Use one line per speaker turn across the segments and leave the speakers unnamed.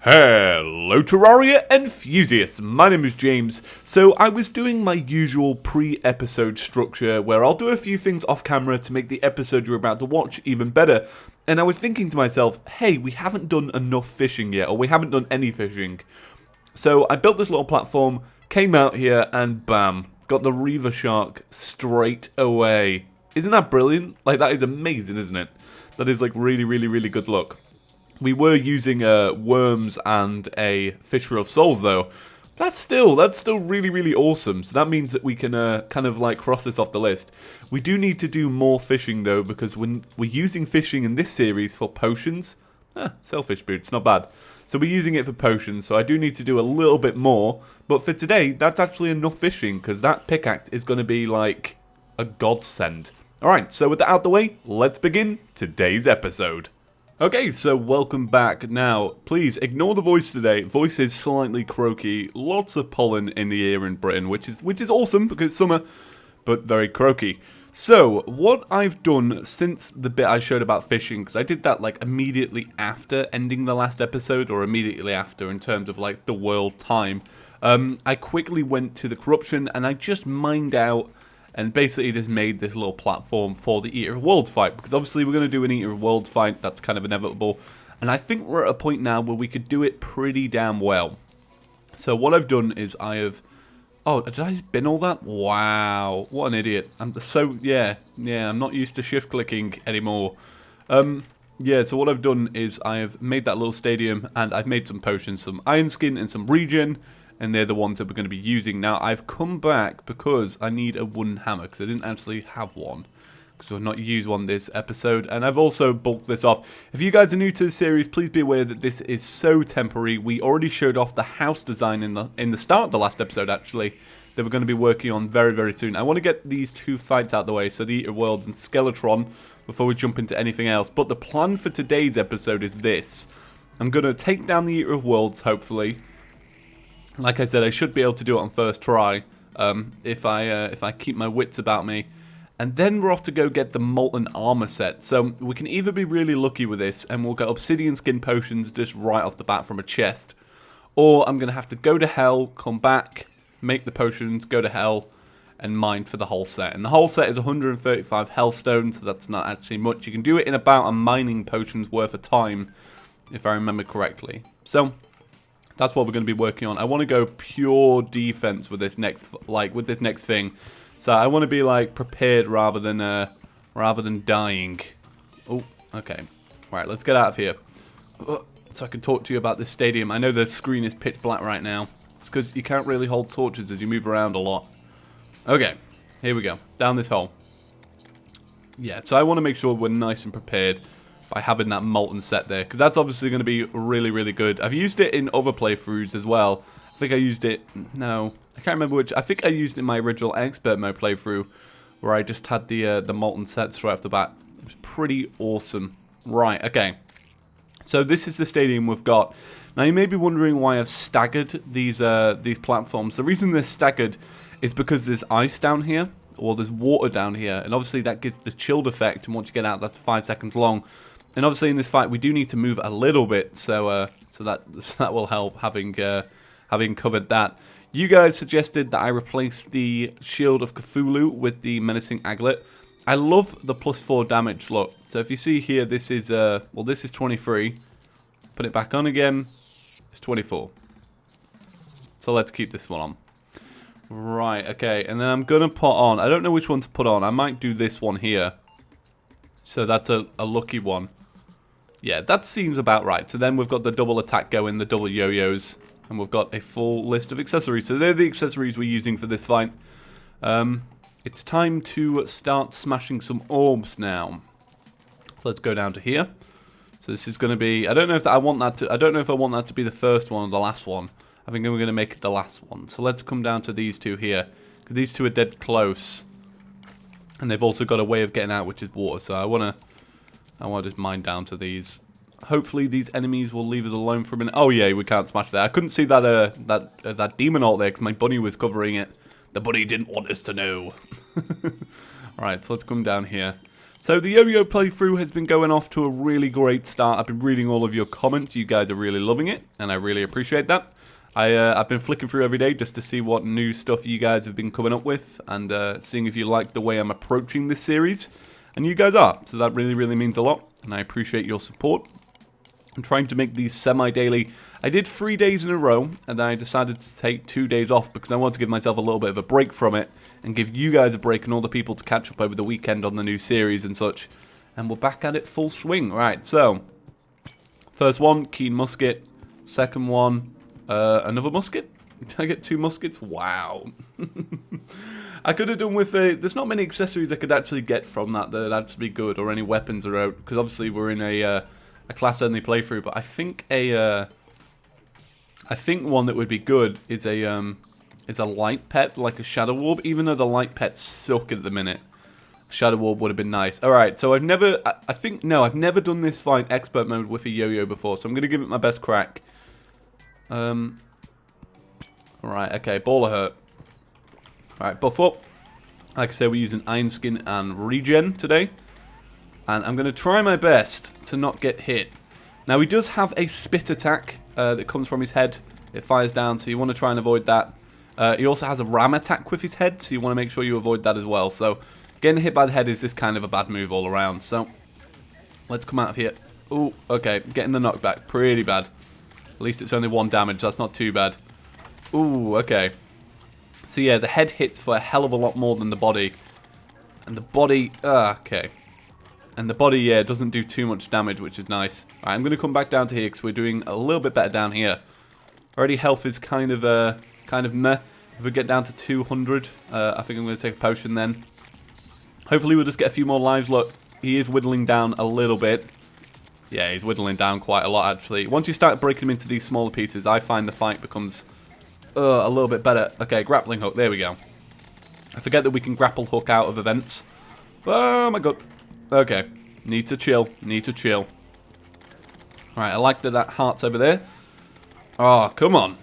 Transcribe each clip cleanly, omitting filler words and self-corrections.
Hello Terraria enthusiasts, my name is James. So I was doing my usual pre-episode structure where I'll do a few things off camera to make the episode you're about to watch even better. And I was thinking to myself, hey, we haven't done enough fishing yet, or we haven't done any fishing. So I built this little platform, came out here, and bam, got the Reaver Shark straight away. Isn't that brilliant? Like, that is amazing, isn't it? That is like really good luck. We were using worms and a Fisher of Souls though. That's still really awesome. So that means that we can kind of like cross this off the list. We do need to do more fishing though, because when we're using fishing in this series for potions, selfish boots, not bad. So we're using it for potions, so I do need to do a little bit more. But for today, that's actually enough fishing, because that pickaxe is going to be like a godsend. Alright, so with that out the way, let's begin today's episode. Okay, so welcome back. Now, please ignore the voice today. Voice is slightly croaky, lots of pollen in the air in Britain, which is awesome because it's summer, but very croaky. So, what I've done since the bit I showed about fishing, because I did that like immediately after ending the last episode, or immediately after in terms of like the world time, I quickly went to the corruption and I just mined out and basically just made this little platform for the Eater of Worlds fight. Because obviously we're going to do an Eater of Worlds fight. That's kind of inevitable. And I think we're at a point now where we could do it pretty damn well. So what I've done is I have... Oh, did I just bin all that? Wow. What an idiot. Yeah, I'm not used to shift clicking anymore. Yeah, so what I've done is I have made that little stadium. And I've made some potions, some iron skin and some regen. And they're the ones that we're going to be using. Now, I've come back because I need a wooden hammer, because I didn't actually have one, because I've not used one this episode. And I've also bulked this off. If you guys are new to the series, please be aware that this is so temporary. We already showed off the house design in the start of the last episode, actually, that we're going to be working on very soon. I want to get these two fights out of the way, so the Eater of Worlds and Skeletron, before we jump into anything else. But the plan for today's episode is this. I'm going to take down the Eater of Worlds, hopefully. Like I said, I should be able to do it on first try if I keep my wits about me. And then we're off to go get the Molten Armor Set. So we can either be really lucky with this and we'll get Obsidian skin potions just right off the bat from a chest. Or I'm going to have to go to hell, come back, make the potions, go to hell, and mine for the whole set. And the whole set is 135 hellstone, so that's not actually much. You can do it in about a mining potion's worth of time, if I remember correctly. So... that's what we're going to be working on. I want to go pure defense with this next, thing. So I want to be like prepared rather than dying. Oh, okay. Right, let's get out of here. So I can talk to you about this stadium. I know the screen is pitch black right now. It's because you can't really hold torches as you move around a lot. Okay, here we go. Down this hole. Yeah, so I want to make sure we're nice and prepared by having that molten set there, because that's obviously going to be really good. I've used it in other playthroughs as well. I think I used it, no, I can't remember which. I think I used it in my original expert mode playthrough, where I just had the molten set straight off the bat. It was pretty awesome. Right, okay. So this is the stadium we've got. Now you may be wondering why I've staggered these platforms. The reason they're staggered is because there's ice down here, or there's water down here, and obviously that gives the chilled effect, and once you get out, that's 5 seconds long. And obviously in this fight we do need to move a little bit, so that will help having covered that. You guys suggested that I replace the Shield of Cthulhu with the Menacing Aglet. I love the +4 damage look. So if you see here, this is this is 23. Put it back on again. It's 24. So let's keep this one on. Right, okay, and then I'm gonna put on. I don't know which one to put on. I might do this one here. So that's a lucky one. Yeah, that seems about right. So then we've got the double attack going, the double yo-yos, and we've got a full list of accessories. So they're the accessories we're using for this fight. It's time to start smashing some orbs now. So let's go down to here. So this is going to be. I don't know if I want that to be the first one or the last one. I think we're going to make it the last one. So let's come down to these two here, because these two are dead close. And they've also got a way of getting out, which is water. So I wanna just mine down to these. Hopefully these enemies will leave it alone for a minute. Oh yeah, we can't smash that. I couldn't see that demon ult there because my bunny was covering it. The bunny didn't want us to know. Alright, so let's come down here. So the yo-yo playthrough has been going off to a really great start. I've been reading all of your comments. You guys are really loving it, and I really appreciate that. I've been flicking through every day just to see what new stuff you guys have been coming up with, and seeing if you like the way I'm approaching this series. And you guys are, so that really, really means a lot, and I appreciate your support. I'm trying to make these semi-daily. I did 3 days in a row, and then I decided to take 2 days off because I want to give myself a little bit of a break from it, and give you guys a break and all the people to catch up over the weekend on the new series and such. And we're back at it full swing. Right, so first one, keen musket. Second one, another musket. Did I get 2 muskets? Wow. I could have done with there's not many accessories I could actually get from that that'd actually be good, or any weapons are out, because obviously we're in a class-only playthrough. But I think one that would be good is a light pet, like a shadow orb. Even though the light pets suck at the minute, shadow orb would have been nice. All right, so I've never done this fight expert mode with a yo-yo before, so I'm gonna give it my best crack. All right, okay, ball of hurt. All right, buff up. Like I said, we're using iron skin and regen today, and I'm gonna try my best to not get hit. Now he does have a spit attack that comes from his head. It fires down, so you want to try and avoid that. He also has a ram attack with his head, so you want to make sure you avoid that as well. So getting hit by the head is this kind of a bad move all around. So let's come out of here. Ooh, okay, getting the knockback, pretty bad. At least it's only 1 damage, that's not too bad. Ooh, okay. So yeah, the head hits for a hell of a lot more than the body. And the body, okay. And the body, yeah, doesn't do too much damage, which is nice. Alright, I'm going to come back down to here because we're doing a little bit better down here. Already health is kind of meh. If we get down to 200, I think I'm going to take a potion then. Hopefully we'll just get a few more lives. Look, he is whittling down a little bit. Yeah, he's whittling down quite a lot, actually. Once you start breaking him into these smaller pieces, I find the fight becomes a little bit better. Okay, grappling hook. There we go. I forget that we can grapple hook out of events. Oh, my God. Okay. Need to chill. Need to chill. Alright, I like that heart's over there. Oh, come on.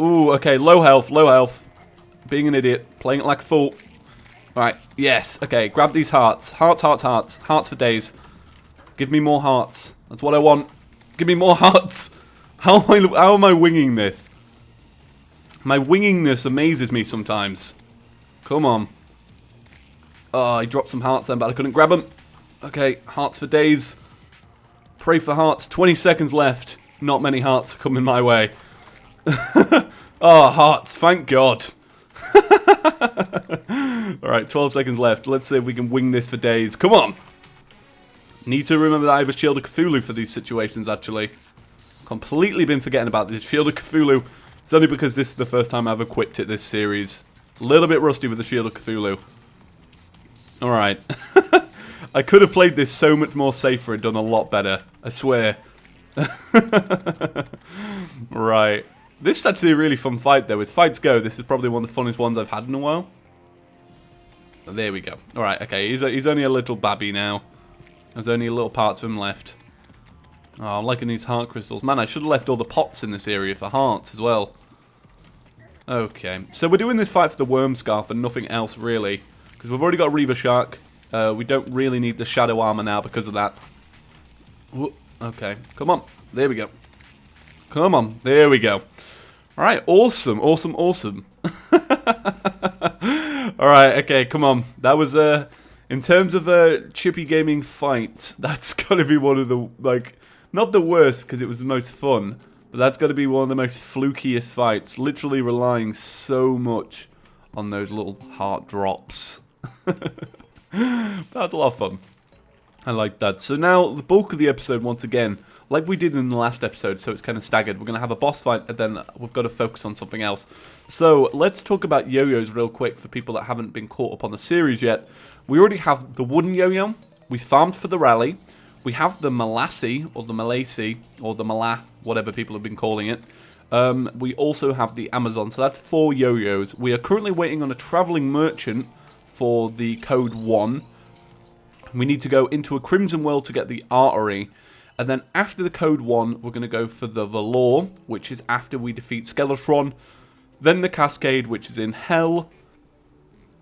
Ooh, okay, low health, low health. Being an idiot, playing it like a fool. Alright, yes, okay, grab these hearts. Hearts, hearts, hearts. Hearts for days. Give me more hearts. That's what I want. Give me more hearts. How am I winging this? My wingingness amazes me sometimes. Come on. Oh, he dropped some hearts then, but I couldn't grab them. Okay, hearts for days. Pray for hearts. 20 seconds left. Not many hearts are coming my way. Oh, hearts. Thank God. Alright, 12 seconds left. Let's see if we can wing this for days. Come on. Need to remember that I have a Shield of Cthulhu for these situations, actually. Completely been forgetting about this Shield of Cthulhu. It's only because this is the first time I've equipped it this series. A little bit rusty with the Shield of Cthulhu. Alright. I could have played this so much more safer and done a lot better. I swear. Right. This is actually a really fun fight, though. As fights go, this is probably one of the funnest ones I've had in a while. There we go. Alright, okay. He's only a little babby now. There's only a little part of him left. Oh, I'm liking these heart crystals. Man, I should have left all the pots in this area for hearts as well. Okay. So we're doing this fight for the worm scarf and nothing else, really. Because we've already got a Reaver Shark. We don't really need the shadow armor now because of that. Ooh, okay. Come on. There we go. Come on. There we go. Alright, awesome, awesome, awesome. Alright, okay, come on. That was, in terms of ChippyGaming fights, that's got to be one of the, like, not the worst because it was the most fun, but that's got to be one of the most flukiest fights, literally relying so much on those little heart drops. That's a lot of fun. I like that. So now, the bulk of the episode, once again, like we did in the last episode, so it's kind of staggered. We're going to have a boss fight, and then we've got to focus on something else. So, let's talk about yo-yos real quick for people that haven't been caught up on the series yet. We already have the wooden yo-yo. We farmed for the rally. We have the Malassi, or the Malassi, or the Mala, whatever people have been calling it. We also have the Amazon, so that's 4 yo-yos. We are currently waiting on a traveling merchant for the code 1. We need to go into a Crimson World to get the Artery. And then after the code 1, we're going to go for the Valor, which is after we defeat Skeletron. Then the Cascade, which is in Hell.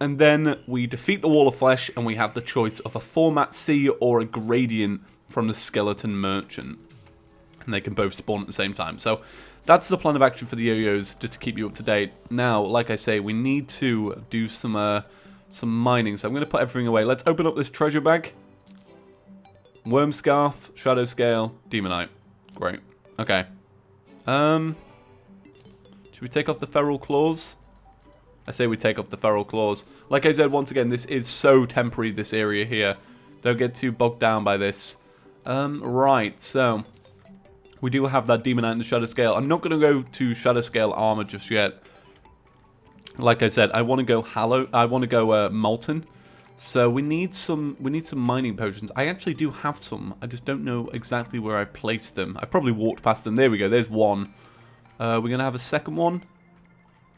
And then we defeat the Wall of Flesh, and we have the choice of a Format C or a Gradient from the Skeleton Merchant. And they can both spawn at the same time. So that's the plan of action for the yo-yos, just to keep you up to date. Now, like I say, we need to do some mining. So I'm going to put everything away. Let's open up this treasure bag. Worm Scarf, Shadow Scale, Demonite. Great. Okay. Should we take off the Feral Claws? I say we take off the Feral Claws. Like I said, once again, this is so temporary, this area here. Don't get too bogged down by this. Right, so we do have that Demonite and the Shadow Scale. I'm not going to go to Shadow Scale armor just yet. Like I said, I want to go Molten. So we need some mining potions. I actually do have some. I just don't know exactly where I've placed them. I've probably walked past them. There we go. There's one. We're going to have a second one.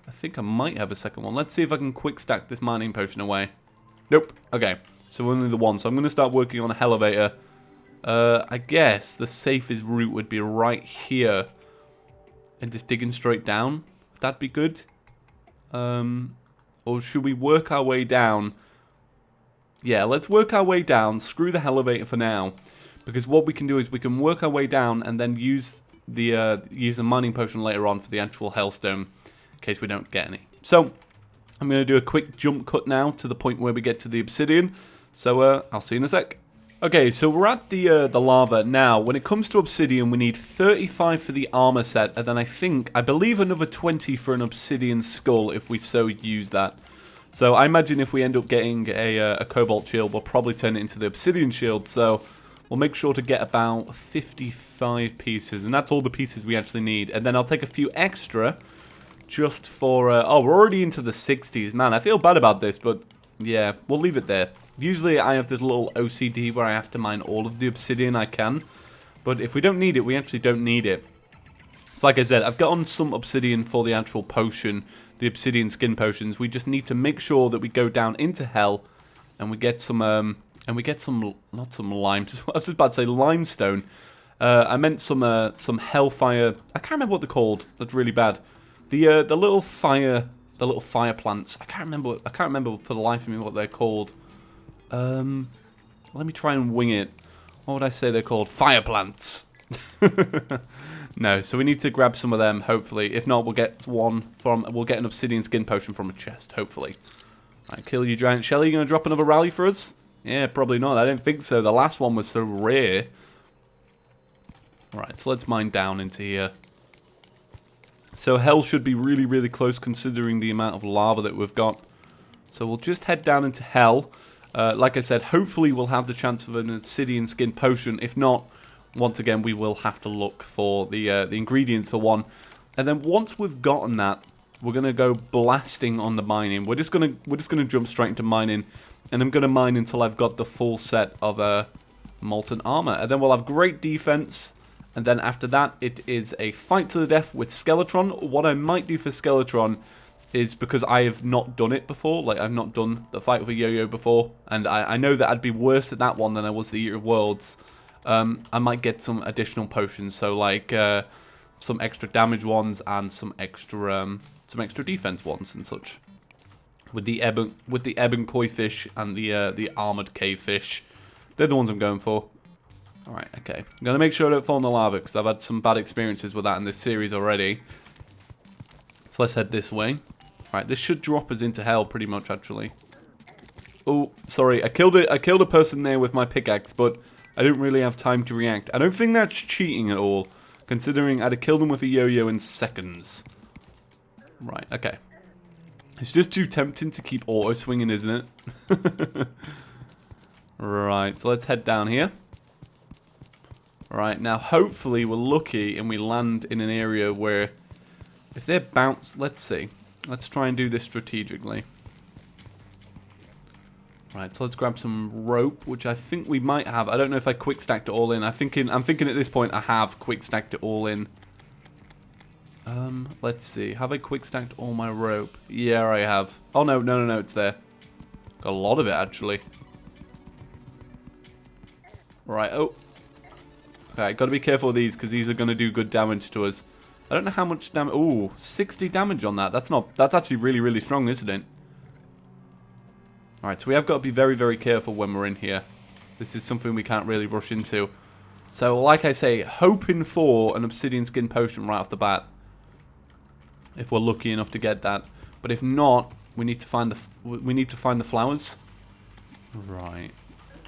I think I might have a second one. Let's see if I can quick stack this mining potion away. Nope. Okay. So only the one. So I'm going to start working on a elevator. I guess the safest route would be right here. And just digging straight down. That'd be good. Or should we work our way down? Yeah, let's work our way down. Screw the elevator for now. Because what we can do is we can work our way down and then use the mining potion later on for the actual hellstone. In case we don't get any. So, I'm going to do a quick jump cut now to the point where we get to the obsidian. So, I'll see you in a sec. Okay, so we're at the lava. Now, when it comes to obsidian, we need 35 for the armor set. And then I believe another 20 for an obsidian skull if we so use that. So, I imagine if we end up getting a cobalt shield, we'll probably turn it into the obsidian shield. So, we'll make sure to get about 55 pieces. And that's all the pieces we actually need. And then I'll take a few extra. Just for, oh, we're already into the 60s. Man, I feel bad about this, but yeah, we'll leave it there. Usually I have this little OCD where I have to mine all of the obsidian I can. But if we don't need it, we actually don't need it. So like I said, I've gotten some obsidian for the actual potion, the obsidian skin potions. We just need to make sure that we go down into hell and we get some, not some lime, I was just about to say limestone. I meant some hellfire, I can't remember what they're called, that's really bad. The little fire plants. I can't remember for the life of me what they're called. Let me try and wing it. What would I say they're called? Fire plants. No, so we need to grab some of them. Hopefully, if not, we'll get an obsidian skin potion from a chest. Hopefully. Right, kill you, giant Shelly. You gonna drop another rally for us? Yeah, probably not. I didn't think so. The last one was so rare. Right, so let's mine down into here. So hell should be really, really close considering the amount of lava that we've got. So we'll just head down into hell. Like I said, hopefully we'll have the chance of an obsidian skin potion. If not, once again, we will have to look for the ingredients for one. And then once we've gotten that, we're gonna go blasting on the mining. We're just gonna jump straight into mining, and I'm gonna mine until I've got the full set of molten armor, and then we'll have great defense. And then after that, it is a fight to the death with Skeletron. What I might do for Skeletron is, because I have not done it before, like I've not done the fight with a yo-yo before, and I know that I'd be worse at that one than I was the Eater of Worlds. I might get some additional potions, so like some extra damage ones and some extra defense ones and such. With the ebon koi fish and the armored cave fish, they're the ones I'm going for. Alright, okay. I'm going to make sure I don't fall in the lava, because I've had some bad experiences with that in this series already. So let's head this way. Alright, this should drop us into hell pretty much, actually. Oh, sorry. I killed a person there with my pickaxe, but I didn't really have time to react. I don't think that's cheating at all, considering I'd have killed him with a yo-yo in seconds. Right, okay. It's just too tempting to keep auto-swinging, isn't it? Right, so let's head down here. Right, now hopefully we're lucky and we land in an area where, if they're bounced, let's see. Let's try and do this strategically. Right, so let's grab some rope, which I think we might have. I don't know if I quick stacked it all in. I'm thinking at this point I have quick stacked it all in. Let's see. Have I quick stacked all my rope? Yeah, I have. Oh no, it's there. Got a lot of it actually. Right, oh. Okay, gotta be careful of these, because these are gonna do good damage to us. I don't know how much damage. Ooh, 60 damage on that. That's actually really, really strong, isn't it? Alright, so we have got to be very, very careful when we're in here. This is something we can't really rush into. So, like I say, hoping for an obsidian skin potion right off the bat. If we're lucky enough to get that. But if not, we need to find the flowers. Right.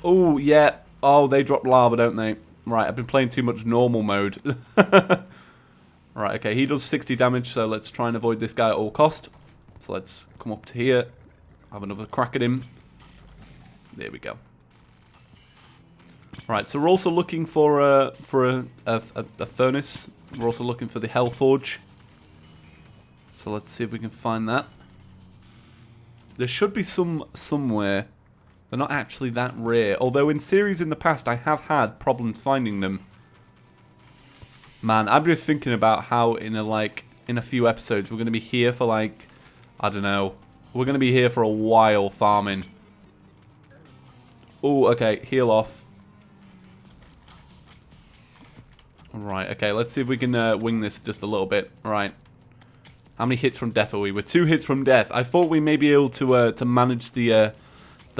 Oh, yeah. Oh, they drop lava, don't they? Right, I've been playing too much normal mode. Right, okay, he does 60 damage, so let's try and avoid this guy at all cost. So let's come up to here, have another crack at him. There we go. Right, so we're also looking for a furnace. We're also looking for the Hell Forge. So let's see if we can find that. There should be some somewhere. They're not actually that rare. Although in series in the past, I have had problems finding them. Man, I'm just thinking about how in a few episodes we're going to be here for like, I don't know. We're going to be here for a while farming. Oh, okay, heal off. Right, okay, let's see if we can wing this just a little bit. Right. How many hits from death are we? We're 2 hits from death. I thought we may be able to manage the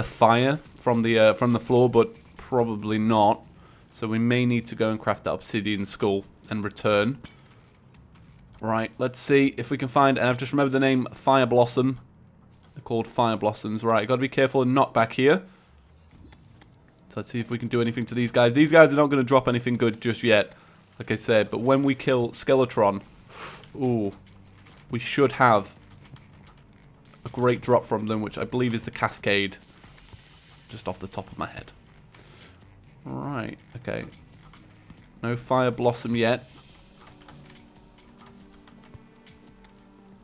fire from the floor, but probably not. So we may need to go and craft that obsidian skull and return. Right, let's see if we can find, and I've just remembered the name, Fire Blossom. They're called Fire Blossoms. Right, got to be careful and not back here. So let's see if we can do anything to these guys. These guys are not going to drop anything good just yet, like I said. But when we kill Skeletron, ooh, we should have a great drop from them, which I believe is the Cascade. Just off the top of my head. Right, okay. No Fire Blossom yet.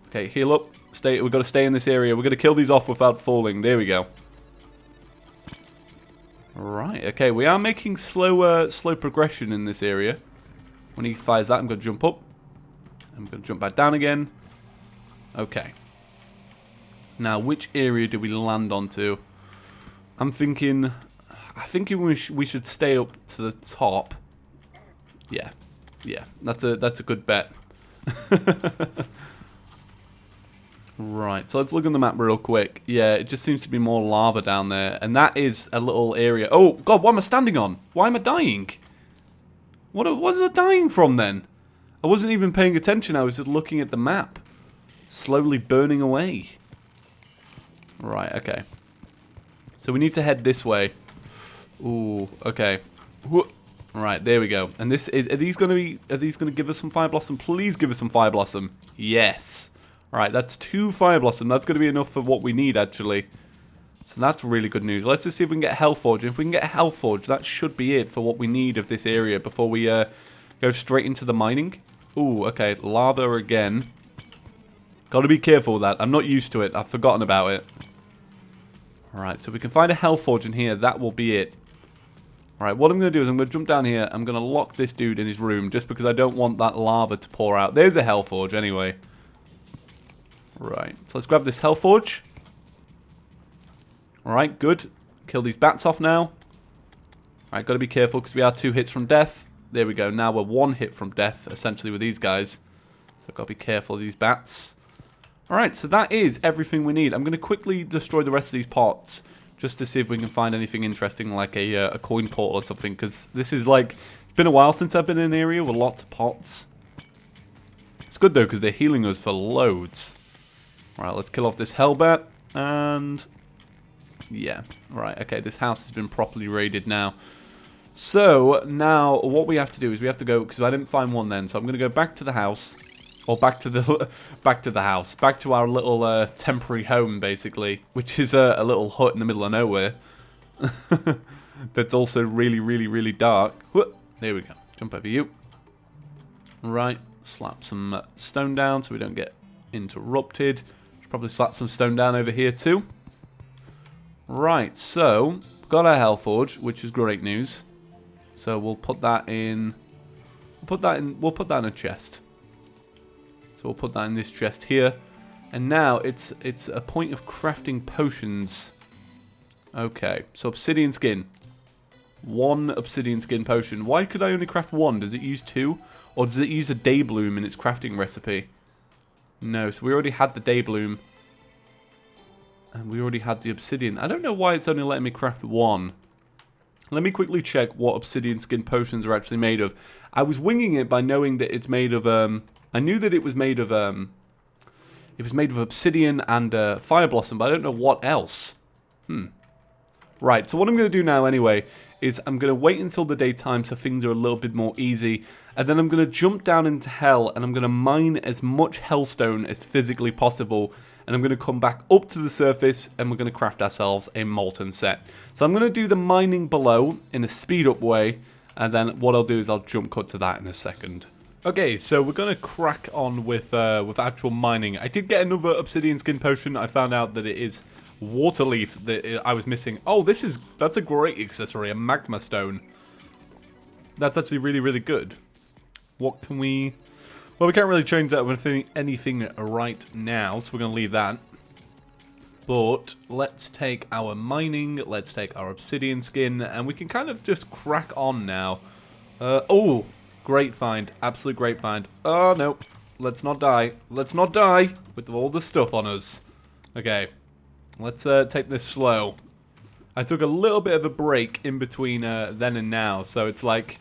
Okay, heal up. We've got to stay in this area. We're going to kill these off without falling. There we go. Right, okay. We are making slow progression in this area. When he fires that, I'm going to jump up. I'm going to jump back down again. Okay. Now, which area do we land onto? I'm thinking we should stay up to the top. Yeah, that's a good bet. Right, so let's look on the map real quick. Yeah, it just seems to be more lava down there, and that is a little area. Oh God, what am I standing on? Why am I dying? What was I dying from then? I wasn't even paying attention. I was just looking at the map, slowly burning away. Right, okay. So we need to head this way. Ooh, okay. Right, there we go. And this is, are these going to give us some Fire Blossom? Please give us some Fire Blossom. Yes. Right, that's 2 Fire Blossom. That's going to be enough for what we need, actually. So that's really good news. Let's just see if we can get Hell Forge. If we can get Hell Forge, that should be it for what we need of this area before we go straight into the mining. Ooh, okay. Lava again. Got to be careful with that. I'm not used to it. I've forgotten about it. Alright, so we can find a Hell Forge in here. That will be it. Alright, what I'm going to do is I'm going to jump down here. I'm going to lock this dude in his room just because I don't want that lava to pour out. There's a Hell Forge anyway. Right, so let's grab this Hell Forge. Alright, good. Kill these bats off now. Alright, got to be careful because we are 2 hits from death. There we go. Now we're 1 hit from death, essentially, with these guys. So got to be careful of these bats. Alright, so that is everything we need. I'm going to quickly destroy the rest of these pots just to see if we can find anything interesting like a coin portal or something. Because this is like, it's been a while since I've been in an area with lots of pots. It's good though because they're healing us for loads. Alright, let's kill off this Hellbat. And yeah, right, okay, this house has been properly raided now. So now what we have to do is we have to go, because I didn't find one then, so I'm going to go back to the house. Or back to the house. Back to our little temporary home, basically. Which is a little hut in the middle of nowhere. That's also really, really, really dark. Whoop, there we go. Jump over you. Right. Slap some stone down so we don't get interrupted. Should probably slap some stone down over here too. Right. So, we've got our Hell Forge, which is great news. So we'll put that in. We'll put that in a chest. So we'll put that in this chest here. And now it's a point of crafting potions. Okay, so obsidian skin. 1 obsidian skin potion. Why could I only craft 1? Does it use 2? Or does it use a day bloom in its crafting recipe? No, so we already had the day bloom. And we already had the obsidian. I don't know why it's only letting me craft one. Let me quickly check what obsidian skin potions are actually made of. I was winging it by knowing that it's made of, I knew that it was made of, obsidian and fire blossom, but I don't know what else. Right, so what I'm going to do now anyway is I'm going to wait until the daytime so things are a little bit more easy, and then I'm going to jump down into hell and I'm going to mine as much hellstone as physically possible, and I'm going to come back up to the surface and we're going to craft ourselves a molten set. So I'm going to do the mining below in a speed up way, and then what I'll do is I'll jump cut to that in a second. Okay, so we're going to crack on with actual mining. I did get another obsidian skin potion. I found out that it is water leaf that I was missing. Oh, that's a great accessory, a magma stone. That's actually really, really good. What can we... Well, we can't really change that with anything right now, so we're going to leave that. But let's take our mining, let's take our obsidian skin, and we can kind of just crack on now. Oh, great find. Absolute great find. Oh, no. Let's not die. Let's not die with all the stuff on us. Okay. Let's take this slow. I took a little bit of a break in between then and now, so it's like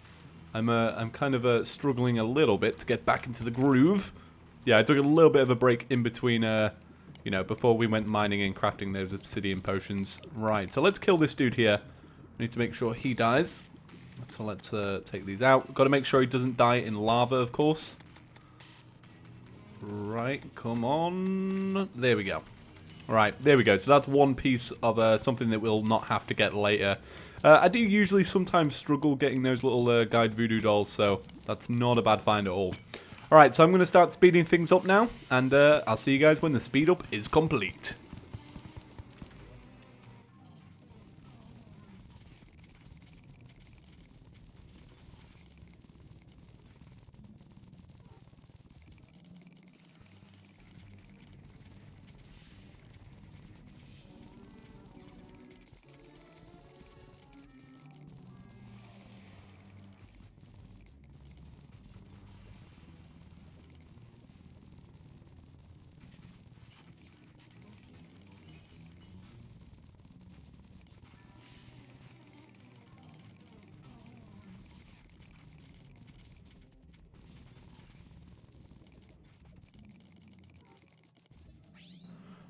I'm kind of struggling a little bit to get back into the groove. Yeah, I took a little bit of a break in between, you know, before we went mining and crafting those obsidian potions. Right, so let's kill this dude here. We need to make sure he dies. So let's take these out. Got to make sure he doesn't die in lava, of course. Right, come on. There we go. Right, there we go. So that's one piece of something that we'll not have to get later. I do usually sometimes struggle getting those little guide voodoo dolls, so that's not a bad find at all. Alright, so I'm going to start speeding things up now, and I'll see you guys when the speed up is complete.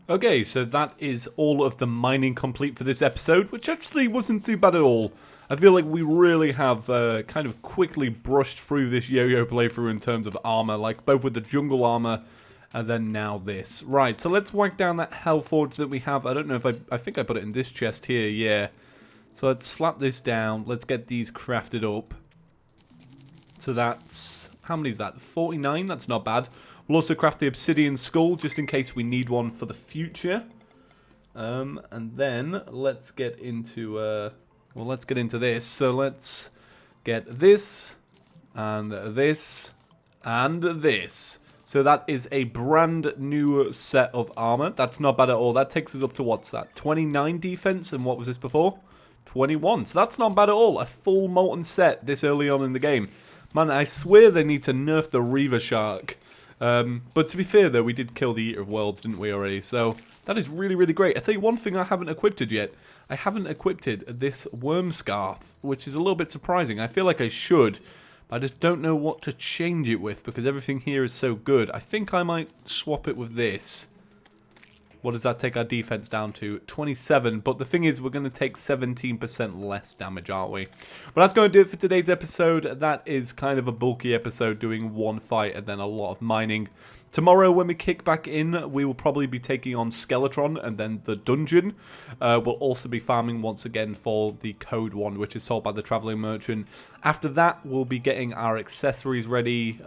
Okay, so that is all of the mining complete for this episode, which actually wasn't too bad at all. I feel like we really have kind of quickly brushed through this yo-yo playthrough in terms of armor, like both with the jungle armor and then now this. Right, so let's whack down that hell forge that we have. I don't know if I think I put it in this chest here, yeah. So let's slap this down. Let's get these crafted up. So that's, how many is that? 49, that's not bad. We'll also craft the obsidian skull, just in case we need one for the future. And then, let's get into, well, let's get into this. So let's get this, and this, and this. So that is a brand new set of armor. That's not bad at all. That takes us up to, what's that, 29 defense, and what was this before? 21. So that's not bad at all. A full molten set this early on in the game. Man, I swear they need to nerf the Reaver Shark. But to be fair though, we did kill the Eater of Worlds, didn't we already? So that is really, really great. I tell you one thing I haven't equipped yet. I haven't equipped this worm scarf, which is a little bit surprising. I feel like I should, but I just don't know what to change it with because everything here is so good. I think I might swap it with this. What does that take our defense down to? 27, but the thing is we're going to take 17% less damage, aren't we? Well, that's going to do it for today's episode. That is kind of a bulky episode, doing one fight and then a lot of mining. Tomorrow, when we kick back in, we will probably be taking on Skeletron and then the dungeon. We'll also be farming once again for the code one, which is sold by the Traveling Merchant. After that, we'll be getting our accessories ready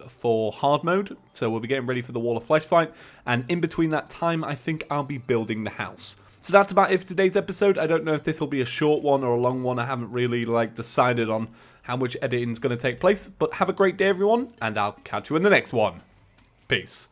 for hard mode. So we'll be getting ready for the Wall of Flesh fight. And in between that time, I think I'll be building the house. So that's about it for today's episode. I don't know if this will be a short one or a long one. I haven't really decided on how much editing is going to take place. But have a great day, everyone, and I'll catch you in the next one. Peace.